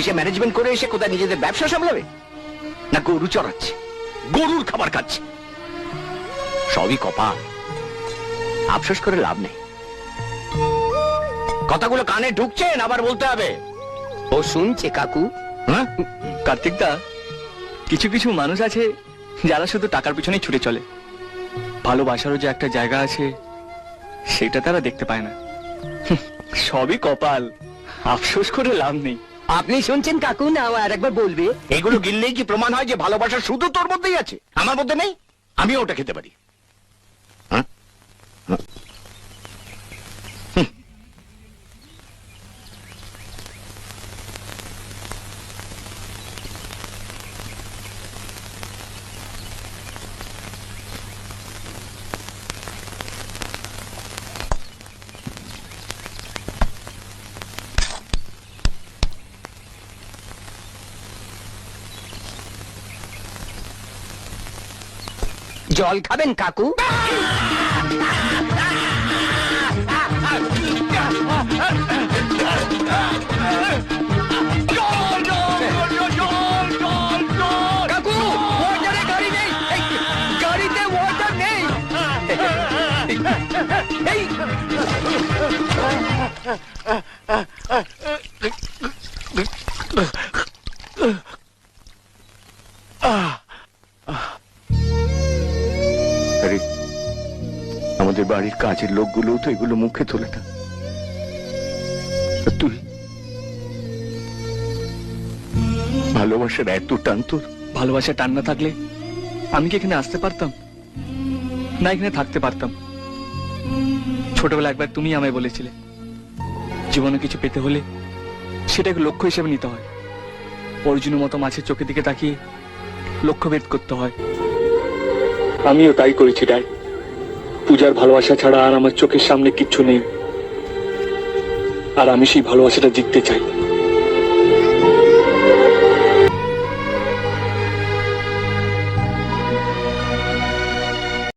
অফিসে ম্যানেজমেন্ট করে এসে কোথায় নিজেদের ব্যবসা সামলাবে, না গরু চড়াচ্ছে, গরুর খাবার খাচ্ছে? সবই কপাল, আফসোস করে লাভ নেই। কথাগুলো কানে ঢুকছেন, আবার বলতে হবে। ও শুনছে কাকু। হ্যাঁ, কার্তিক দা, কিছু কিছু মানুষ আছে যারা শুধু টাকার পিছনেই ছুটে চলে। ভালোবাসারও যে একটা জায়গা আছে সেটা তারা দেখতে পায় না। সবই কপাল, আফসোস করে লাভ নেই। আপনি শুনছেন কাকু, না আর একবার বলবে? এগুলো গিললেই কি প্রমাণ হয় যে ভালোবাসা শুধু তোর মধ্যেই আছে, আমার মধ্যে নেই? আমিও ওটা খেতে পারি। হ্যাঁ? জল খাবেন কাকু? কাকু, ওয়াটারে গাড়ি নেই, এই, গাড়িতে ওয়াটার নেই। এই, আরে, আমাদের বাড়ির কাজের লোকগুলো তো এগুলো মুখে তোলে না। আর তুই, ভালোবাসার এত টান তোর। ভালোবাসা টান না থাকলে আমি কি এখানে আসতে পারতাম, না এখানে থাকতে পারতাম? ছোটবেলা একবার তুমি আমায় বলেছিলে, জীবনে কিছু পেতে হলে সেটাকে লক্ষ্য হিসেবে নিতে হয়। অর্জুনের মতো মাছের চোখের দিকে তাকিয়ে লক্ষ্য ভেদ করতে হয়। আমিও তাই করেছি ড্যাড। পূজার ভালোবাসা ছাড়া আর আমার চোখের সামনে কিচ্ছু নেই, আর আমি সেই ভালোবাসাটা জিততে চাই।